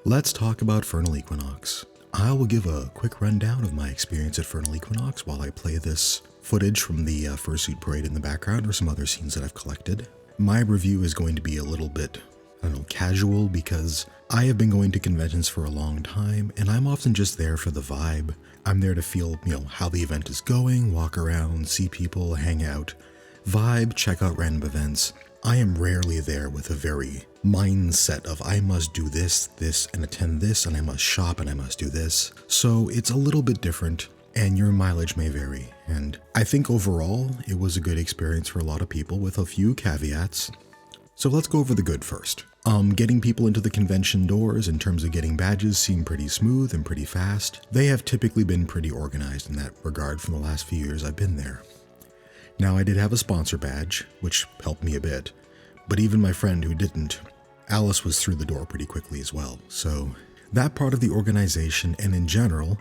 Let's talk about Furnal Equinox. I will give a quick rundown of my experience at Furnal Equinox while I play this footage from the fursuit parade in the background or some other scenes that I've collected. My review is going to be a little bit, casual, because I have been going to conventions for a long time and I'm often just there for the vibe. I'm there to feel, how the event is going, walk around, see people, hang out, vibe, check out random events. I am rarely there with a very mindset of I must do this, and attend this, and I must shop and I must do this. So it's a little bit different and your mileage may vary. And I think overall it was a good experience for a lot of people with a few caveats. So let's go over the good first. Getting people into the convention doors in terms of getting badges seemed pretty smooth and pretty fast. They have typically been pretty organized in that regard from the last few years I've been there. Now I did have a sponsor badge, which helped me a bit, but even my friend who didn't, Alice, was through the door pretty quickly as well. So that part of the organization and in general,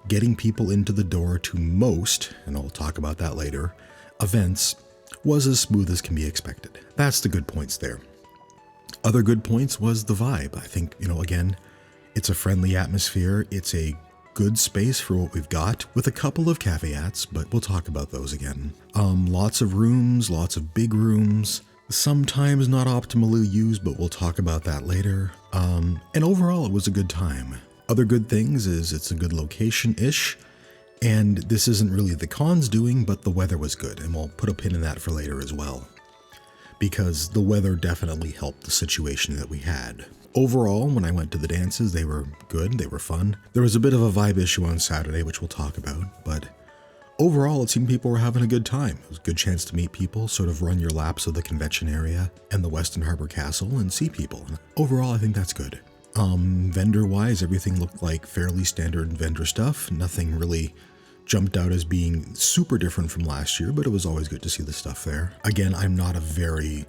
getting people into the door to most, and I'll talk about that later, events was as smooth as can be expected. That's the good points there. Other good points was the vibe. I think, again, it's a friendly atmosphere. It's a good space for what we've got, with a couple of caveats, but we'll talk about those again. Lots of rooms, lots of big rooms, sometimes not optimally used, but we'll talk about that later. And overall, it was a good time. Other good things is it's a good location-ish, and this isn't really the con's doing, but the weather was good, and we'll put a pin in that for later as well, because the weather definitely helped the situation that we had. Overall, when I went to the dances, they were good, they were fun. There was a bit of a vibe issue on Saturday, which we'll talk about, but overall, it seemed people were having a good time. It was a good chance to meet people, sort of run your laps of the convention area and the Weston Harbor Castle and see people. And overall, I think that's good. Vendor-wise, everything looked like fairly standard vendor stuff. Nothing really jumped out as being super different from last year, but it was always good to see the stuff there. Again, I'm not a very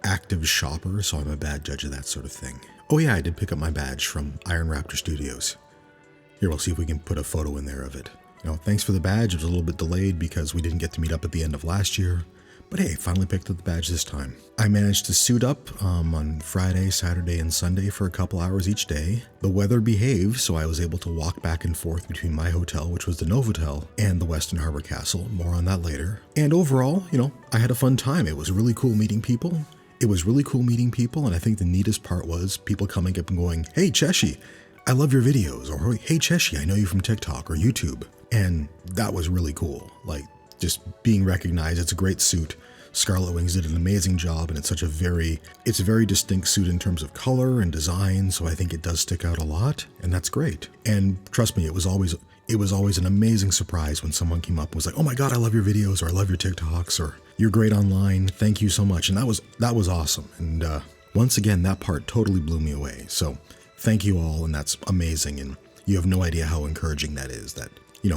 active shopper, so I'm a bad judge of that sort of thing. Oh yeah, I did pick up my badge from Iron Raptor Studios. Here, we'll see if we can put a photo in there of it. Thanks for the badge. It was a little bit delayed because we didn't get to meet up at the end of last year. But hey, finally picked up the badge this time. I managed to suit up on Friday, Saturday, and Sunday for a couple hours each day. The weather behaved, so I was able to walk back and forth between my hotel, which was the Novotel, and the Weston Harbor Castle. More on that later. And overall, I had a fun time. It was really cool meeting people. And I think the neatest part was people coming up and going, "Hey, Cheshi, I love your videos," or "Hey, Cheshi, I know you from TikTok or YouTube." And that was really cool. Like, just being recognized. It's a great suit. Scarlet Wings did an amazing job, and it's a very distinct suit in terms of color and design, so I think it does stick out a lot, and that's great. And trust me, it was always an amazing surprise when someone came up and was like, "Oh my god, I love your videos," or "I love your TikToks," or "You're great online, thank you so much." And that was awesome. And once again, that part totally blew me away. So thank you all, and that's amazing. And you have no idea how encouraging that is, that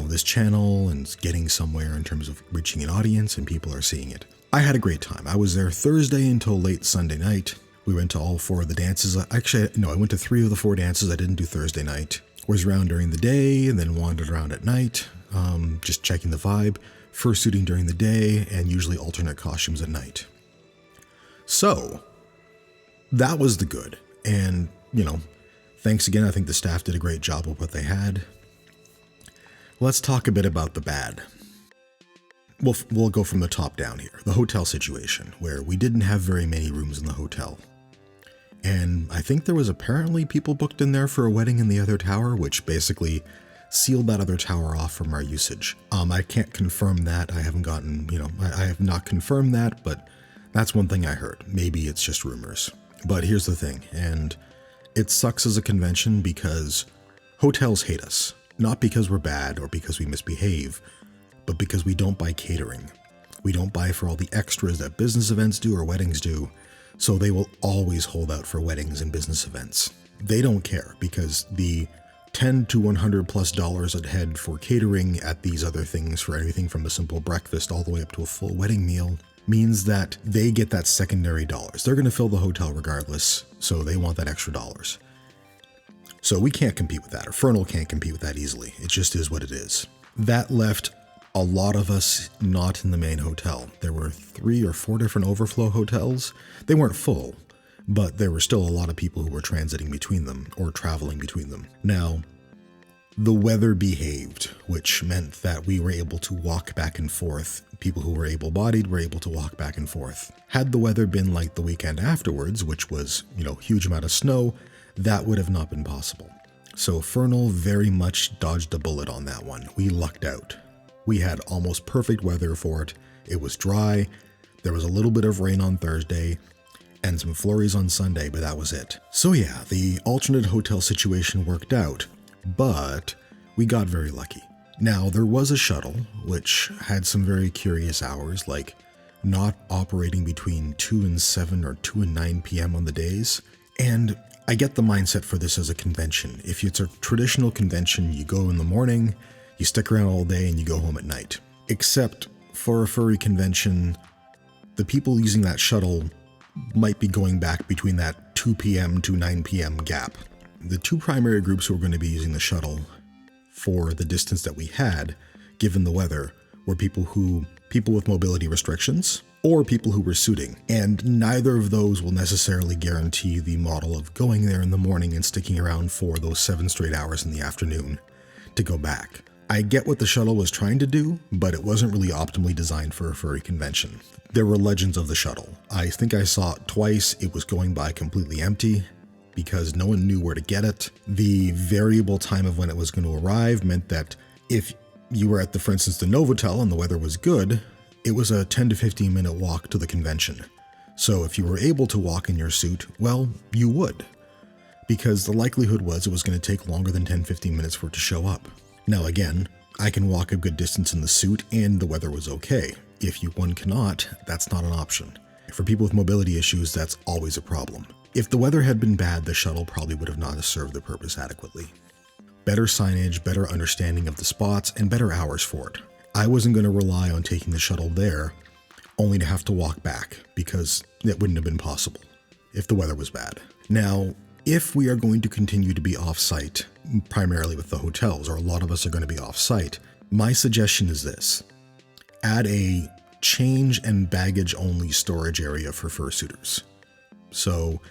this channel and getting somewhere in terms of reaching an audience and people are seeing it. I had a great time. I was there Thursday until late Sunday night. We went to all 4 of the dances. Actually, no, I went to 3 of the 4 dances. I didn't do Thursday night. Was around during the day and then wandered around at night, just checking the vibe, fursuiting during the day, and usually alternate costumes at night. So that was the good. And, thanks again. I think the staff did a great job with what they had. Let's talk a bit about the bad. We'll go from the top down here. The hotel situation, where we didn't have very many rooms in the hotel. And I think there was apparently people booked in there for a wedding in the other tower, which basically sealed that other tower off from our usage. I can't confirm that. I haven't gotten, I have not confirmed that, but that's one thing I heard. Maybe it's just rumors. But here's the thing, and it sucks as a convention because hotels hate us. Not because we're bad or because we misbehave, but because we don't buy catering. We don't buy for all the extras that business events do or weddings do, so they will always hold out for weddings and business events. They don't care because the $10 to $100+ a head for catering at these other things, for anything from a simple breakfast all the way up to a full wedding meal, means that they get that secondary dollars. They're going to fill the hotel regardless, so they want that extra dollars. So we can't compete with that, or Furnal can't compete with that easily. It just is what it is. That left a lot of us not in the main hotel. There were 3 or 4 different overflow hotels. They weren't full, but there were still a lot of people who were transiting between them or traveling between them. Now, the weather behaved, which meant that we were able to walk back and forth. People who were able-bodied were able to walk back and forth. Had the weather been like the weekend afterwards, which was, huge amount of snow, that would have not been possible. So Furnal very much dodged a bullet on that one. We lucked out. We had almost perfect weather for it. It was dry. There was a little bit of rain on Thursday and some flurries on Sunday, but that was it. So yeah, the alternate hotel situation worked out, but we got very lucky. Now, there was a shuttle, which had some very curious hours, like not operating between 2 and 7 or 2 and 9 p.m. on the days. And I get the mindset for this as a convention. If it's a traditional convention, you go in the morning, you stick around all day, and you go home at night. Except for a furry convention, the people using that shuttle might be going back between that 2 p.m. to 9 p.m. gap. The two primary groups who were going to be using the shuttle for the distance that we had, given the weather, were people with mobility restrictions or people who were suiting. And neither of those will necessarily guarantee the model of going there in the morning and sticking around for those 7 straight hours in the afternoon to go back. I get what the shuttle was trying to do, but it wasn't really optimally designed for a furry convention. There were legends of the shuttle. I think I saw it twice. It was going by completely empty because no one knew where to get it. The variable time of when it was going to arrive meant that if you were at for instance, the Novotel and the weather was good, it was a 10 to 15 minute walk to the convention. So if you were able to walk in your suit, well, you would, because the likelihood was it was going to take longer than 10-15 minutes for it to show up. Now again, I can walk a good distance in the suit and the weather was okay. If one cannot, that's not an option. For people with mobility issues, that's always a problem. If the weather had been bad, the shuttle probably would have not served the purpose adequately. Better signage, better understanding of the spots, and better hours for it. I wasn't going to rely on taking the shuttle there, only to have to walk back, because it wouldn't have been possible if the weather was bad. Now, if we are going to continue to be off-site, primarily with the hotels, or a lot of us are going to be off-site, my suggestion is this. Add a change and baggage only storage area for fursuiters. So,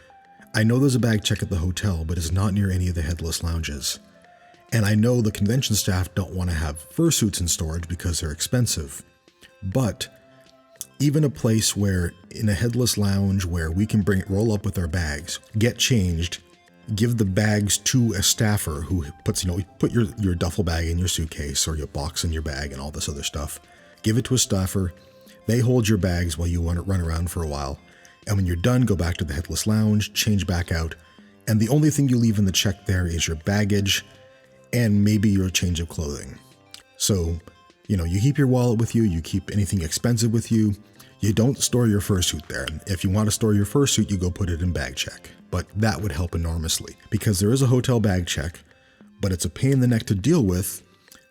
I know there's a bag check at the hotel, but it's not near any of the headless lounges. And I know the convention staff don't want to have fursuits in storage because they're expensive. But even a place where, in a headless lounge where we can roll up with our bags, get changed, give the bags to a staffer who puts, put your duffel bag in your suitcase or your box in your bag and all this other stuff. Give it to a staffer. They hold your bags while you want to run around for a while. And when you're done, go back to the headless lounge, change back out. And the only thing you leave in the check there is your baggage and maybe your change of clothing. So, you keep your wallet with you, you keep anything expensive with you. You don't store your fursuit there. If you want to store your fursuit, you go put it in bag check. But that would help enormously because there is a hotel bag check, but it's a pain in the neck to deal with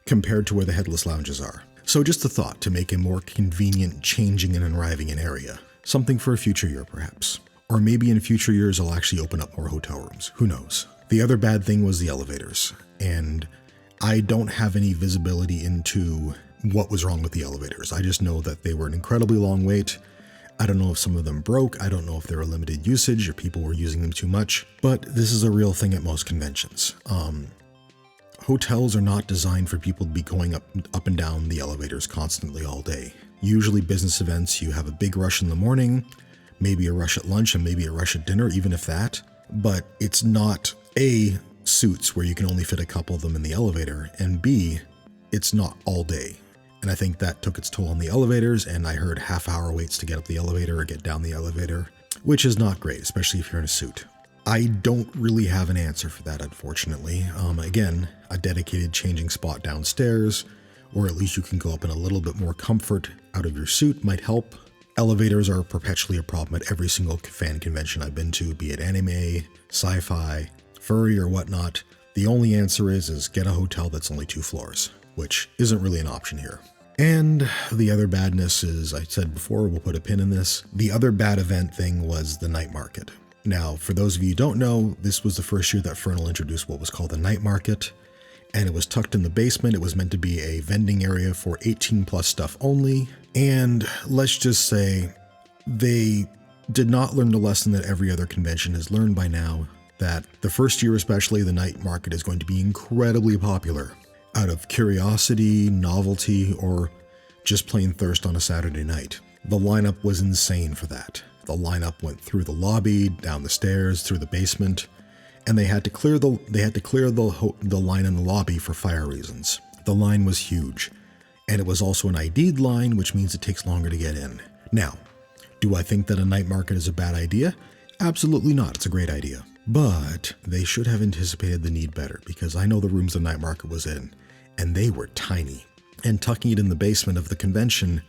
compared to where the headless lounges are. So just a thought to make a more convenient changing and arriving in area. Something for a future year, perhaps. Or maybe in future years, I'll actually open up more hotel rooms. Who knows? The other bad thing was the elevators. And I don't have any visibility into what was wrong with the elevators. I just know that they were an incredibly long wait. I don't know if some of them broke. I don't know if they were limited usage or people were using them too much. But this is a real thing at most conventions. Hotels are not designed for people to be going up and down the elevators constantly all day. Usually business events, you have a big rush in the morning, maybe a rush at lunch and maybe a rush at dinner, even if that. But it's not A, suits where you can only fit a couple of them in the elevator, and B, it's not all day. And I think that took its toll on the elevators, and I heard half-hour waits to get up the elevator or get down the elevator, which is not great, especially if you're in a suit. I don't really have an answer for that, unfortunately. Again, a dedicated changing spot downstairs, or at least you can go up in a little bit more comfort out of your suit might help. Elevators are perpetually a problem at every single fan convention I've been to, be it anime, sci-fi, furry, or whatnot. The only answer is get a hotel that's only 2 floors, which isn't really an option here. And the other badness is, I said before, we'll put a pin in this, the other bad event thing was the night market. Now, for those of you who don't know, this was the first year that Furnal introduced what was called the night market, and it was tucked in the basement. It was meant to be a vending area for 18+ stuff only, and let's just say they did not learn the lesson that every other convention has learned by now, that the first year especially, the night market is going to be incredibly popular out of curiosity, novelty, or just plain thirst on a Saturday night. The lineup was insane for that. The lineup went through the lobby, down the stairs, through the basement, and they had to clear the line in the lobby for fire reasons. The line was huge, and it was also an ID'd line, which means it takes longer to get in. Now, do I think that a night market is a bad idea? Absolutely not. It's a great idea. But they should have anticipated the need better, because I know the rooms the night market was in, and they were tiny. And tucking it in the basement of the convention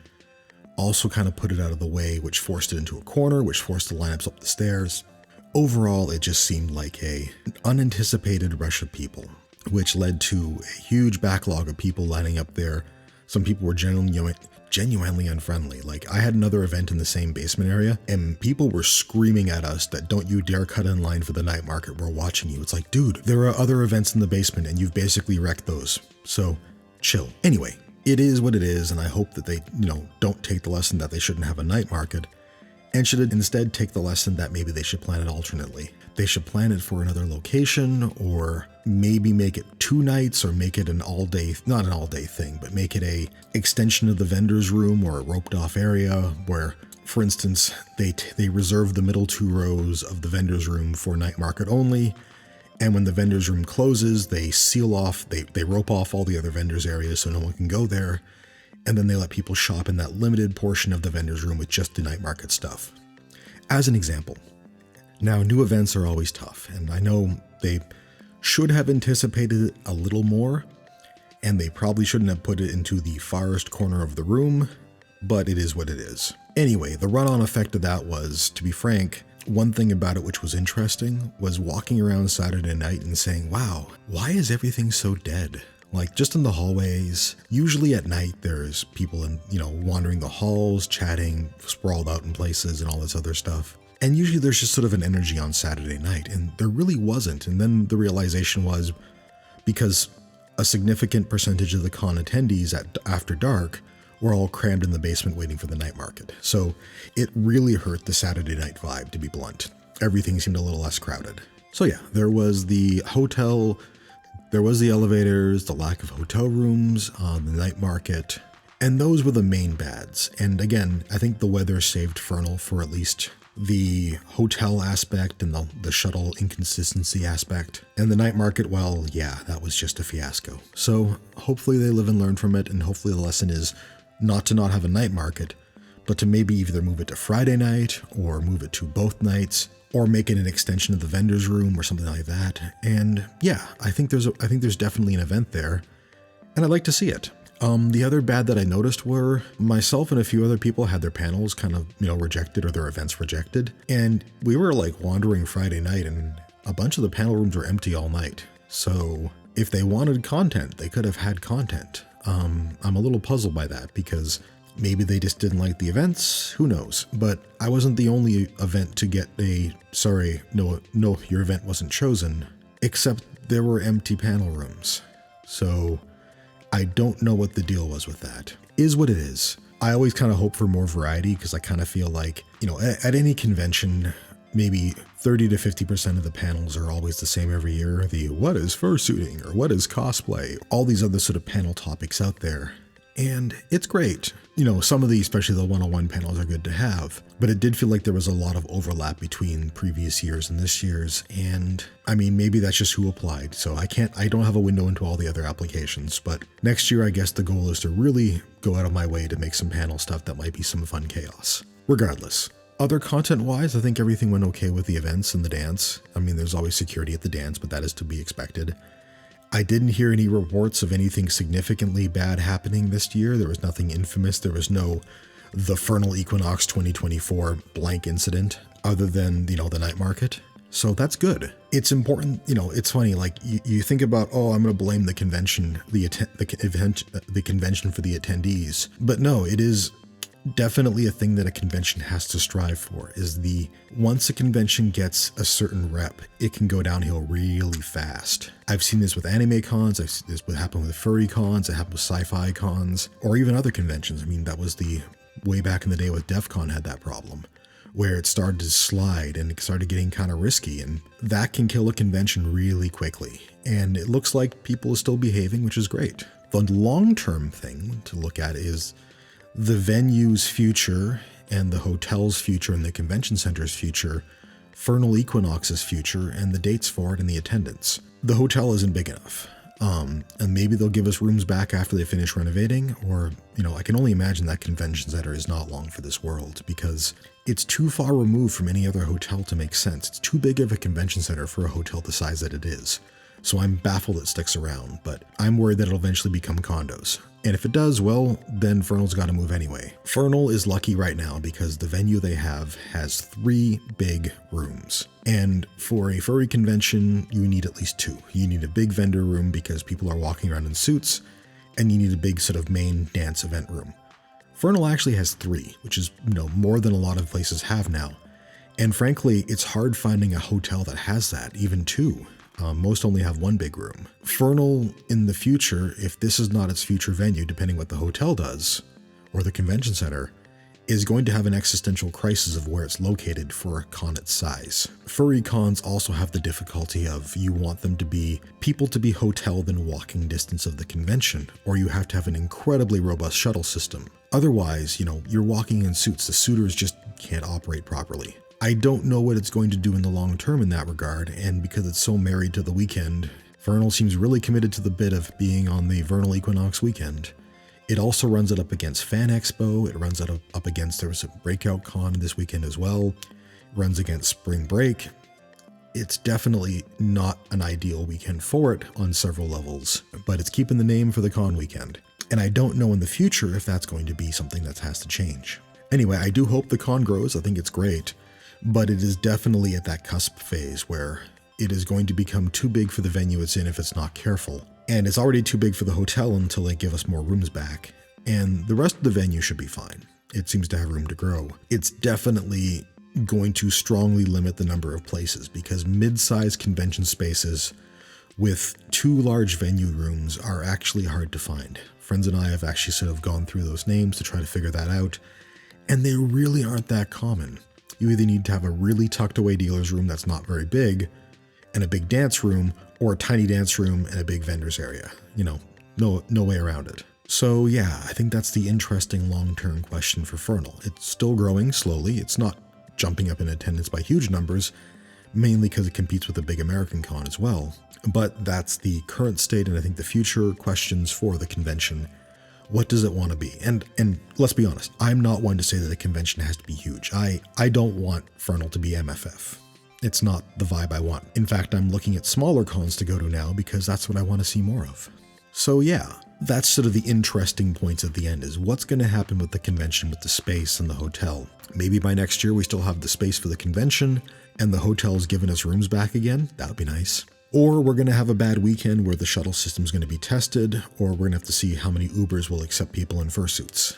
also kind of put it out of the way, which forced it into a corner, which forced the lineups up the stairs. Overall, it just seemed like an unanticipated rush of people, which led to a huge backlog of people lining up there. Some people were genuinely unfriendly. Like, I had another event in the same basement area, and people were screaming at us that don't you dare cut in line for the night market, we're watching you. It's like, dude, there are other events in the basement and you've basically wrecked those. So chill. Anyway, it is what it is, and I hope that they, don't take the lesson that they shouldn't have a night market, and should instead take the lesson that maybe they should plan it alternately. They should plan it for another location, or maybe make it 2 nights, or make it an all-day, not an all-day thing, but make it a extension of the vendor's room or a roped-off area where, for instance, they reserve the middle 2 rows of the vendor's room for night market only, and when the vendor's room closes, they seal off, they rope off all the other vendors' areas so no one can go there, and then they let people shop in that limited portion of the vendor's room with just the night market stuff. As an example. Now, new events are always tough, and I know they should have anticipated it a little more, and they probably shouldn't have put it into the farthest corner of the room, but it is what it is. Anyway, the run-on effect of that was, to be frank, one thing about it which was interesting was walking around Saturday night and saying, wow, why is everything so dead? Like, just in the hallways, usually at night there's people wandering the halls, chatting, sprawled out in places and all this other stuff. And usually there's just sort of an energy on Saturday night, and there really wasn't. And then the realization was, because a significant percentage of the con attendees after dark were all crammed in the basement waiting for the night market. So it really hurt the Saturday night vibe, to be blunt. Everything seemed a little less crowded. So yeah, there was the hotel, there was the elevators, the lack of hotel rooms, the night market, and those were the main bads. And again, I think the weather saved Furnal for at least the hotel aspect and the shuttle inconsistency aspect. And the night market, well, yeah, that was just a fiasco. So hopefully they live and learn from it, and hopefully the lesson is not to not have a night market, but to maybe either move it to Friday night, or move it to both nights, or make it an extension of the vendor's room or something like that. And yeah, I think there's definitely an event there, and I'd like to see it. The other bad that I noticed were myself and a few other people had their panels kind of, rejected, or their events rejected. And we were like wandering Friday night, and a bunch of the panel rooms were empty all night. So if they wanted content, they could have had content. I'm a little puzzled by that, because maybe they just didn't like the events, who knows? But I wasn't the only event to get sorry, no, your event wasn't chosen, except there were empty panel rooms. So I don't know what the deal was with that. Is what it is. I always kind of hope for more variety, because I kind of feel like, at any convention, maybe 30 to 50% of the panels are always the same every year. The what is fursuiting, or what is cosplay, all these other sort of panel topics out there. And it's great. Some of these, especially the one-on-one panels, are good to have, but it did feel like there was a lot of overlap between previous years and this year's. And I mean, maybe that's just who applied. So I don't have a window into all the other applications, but next year, I guess the goal is to really go out of my way to make some panel stuff that might be some fun chaos. Regardless. Other content-wise, I think everything went okay with the events and the dance. I mean, there's always security at the dance, but that is to be expected. I didn't hear any reports of anything significantly bad happening this year. There was nothing infamous. There was no the Furnal Equinox 2024 blank incident, other than, the night market. So that's good. It's important, it's funny, like you think about, I'm going to blame the convention, the convention for the attendees. But no, it is definitely a thing that a convention has to strive for, is once a convention gets a certain rep, it can go downhill really fast. I've seen this with anime cons, I've seen this happen with furry cons, it happened with sci-fi cons, or even other conventions. I mean, that was the way back in the day with DEF CON had that problem, where it started to slide and it started getting kind of risky, and that can kill a convention really quickly. And it looks like people are still behaving, which is great. The long-term thing to look at is the venue's future and the hotel's future and the convention center's future, Furnal Equinox's future, and the dates for it and the attendance. The hotel isn't big enough. And maybe they'll give us rooms back after they finish renovating, or, I can only imagine that convention center is not long for this world because it's too far removed from any other hotel to make sense. It's too big of a convention center for a hotel the size that it is. So I'm baffled it sticks around, but I'm worried that it'll eventually become condos. And if it does, well, then Furnal's got to move anyway. Furnal is lucky right now because the venue they have has 3 big rooms. And for a furry convention, you need at least 2. You need a big vendor room because people are walking around in suits, and you need a big sort of main dance event room. Furnal actually has 3, which is, more than a lot of places have now. And frankly, it's hard finding a hotel that has that, even 2. Most only have 1 big room. Furnal in the future, if this is not its future venue, depending what the hotel does, or the convention center, is going to have an existential crisis of where it's located for a con its size. Furry cons also have the difficulty of you want them to be people to be hoteled in walking distance of the convention, or you have to have an incredibly robust shuttle system. Otherwise, you're walking in suits, the suitors just can't operate properly. I don't know what it's going to do in the long term in that regard, and because it's so married to the weekend, Furnal seems really committed to the bit of being on the Furnal Equinox weekend. It also runs it up against Fan Expo, it runs it up against, there was a Breakout Con this weekend as well, it runs against Spring Break. It's definitely not an ideal weekend for it on several levels, but it's keeping the name for the con weekend. And I don't know in the future if that's going to be something that has to change. Anyway, I do hope the con grows, I think it's great. But it is definitely at that cusp phase where it is going to become too big for the venue it's in if it's not careful. And it's already too big for the hotel until they give us more rooms back. And the rest of the venue should be fine. It seems to have room to grow. It's definitely going to strongly limit the number of places because mid-sized convention spaces with 2 large venue rooms are actually hard to find. Friends and I have actually sort of gone through those names to try to figure that out. And they really aren't that common. You either need to have a really tucked away dealer's room that's not very big and a big dance room, or a tiny dance room and a big vendor's area. No way around it. So yeah, I think that's the interesting long-term question for Furnal. It's still growing slowly. It's not jumping up in attendance by huge numbers, mainly because it competes with a big American con as well. But that's the current state, and I think the future questions for the convention. What does it want to be? And let's be honest, I'm not one to say that a convention has to be huge. I don't want Furnal to be MFF. It's not the vibe I want. In fact, I'm looking at smaller cons to go to now because that's what I want to see more of. So yeah, that's sort of the interesting points at the end is what's going to happen with the convention with the space and the hotel. Maybe by next year we still have the space for the convention and the hotel's giving us rooms back again. That would be nice. Or we're going to have a bad weekend where the shuttle system's going to be tested, or we're going to have to see how many Ubers will accept people in fursuits.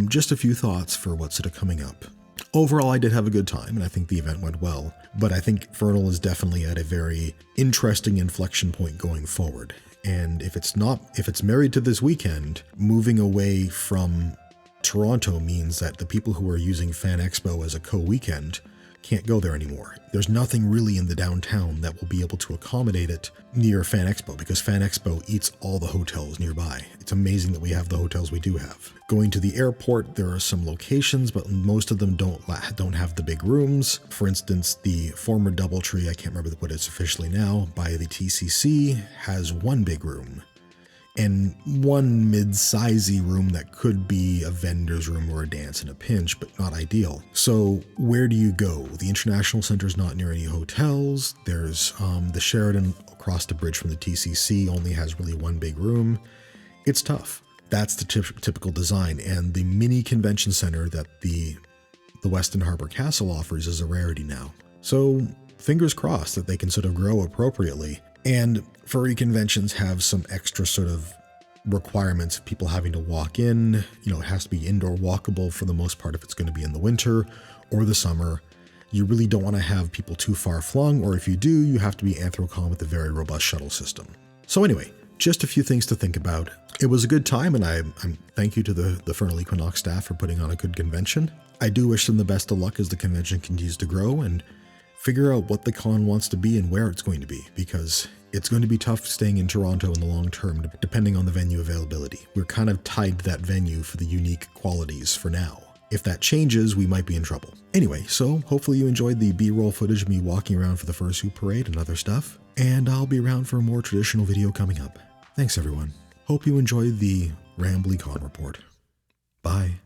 Just a few thoughts for what's sort of coming up. Overall, I did have a good time, and I think the event went well, but I think Furnal is definitely at a very interesting inflection point going forward. And if it's married to this weekend, moving away from Toronto means that the people who are using Fan Expo as a co-weekend can't go there anymore. There's nothing really in the downtown that will be able to accommodate it near Fan Expo because Fan Expo eats all the hotels nearby. It's amazing that we have the hotels we do have. Going to the airport, there are some locations, but most of them don't have the big rooms. For instance, the former Doubletree, I can't remember what it's officially now, by the TCC has 1 big room. And 1 mid-sizey room that could be a vendor's room or a dance in a pinch, but not ideal. So where do you go? The International Center's not near any hotels. There's the Sheraton across the bridge from the TCC only has really 1 big room. It's tough. That's the typical design, and the mini convention center that the Westin Harbor Castle offers is a rarity now. So fingers crossed that they can sort of grow appropriately. And furry conventions have some extra sort of requirements of people having to walk in. It has to be indoor walkable for the most part if it's going to be in the winter or the summer. You really don't want to have people too far flung, or if you do, you have to be Anthrocon with a very robust shuttle system. So anyway, just a few things to think about. It was a good time, and I'm thank you to the Furnal Equinox staff for putting on a good convention. I do wish them the best of luck as the convention continues to grow and figure out what the con wants to be and where it's going to be, because it's going to be tough staying in Toronto in the long term, depending on the venue availability. We're kind of tied to that venue for the unique qualities for now. If that changes, we might be in trouble. Anyway, so hopefully you enjoyed the B-roll footage of me walking around for the Fursuit Parade and other stuff, and I'll be around for a more traditional video coming up. Thanks everyone. Hope you enjoyed the Rambly Con report. Bye.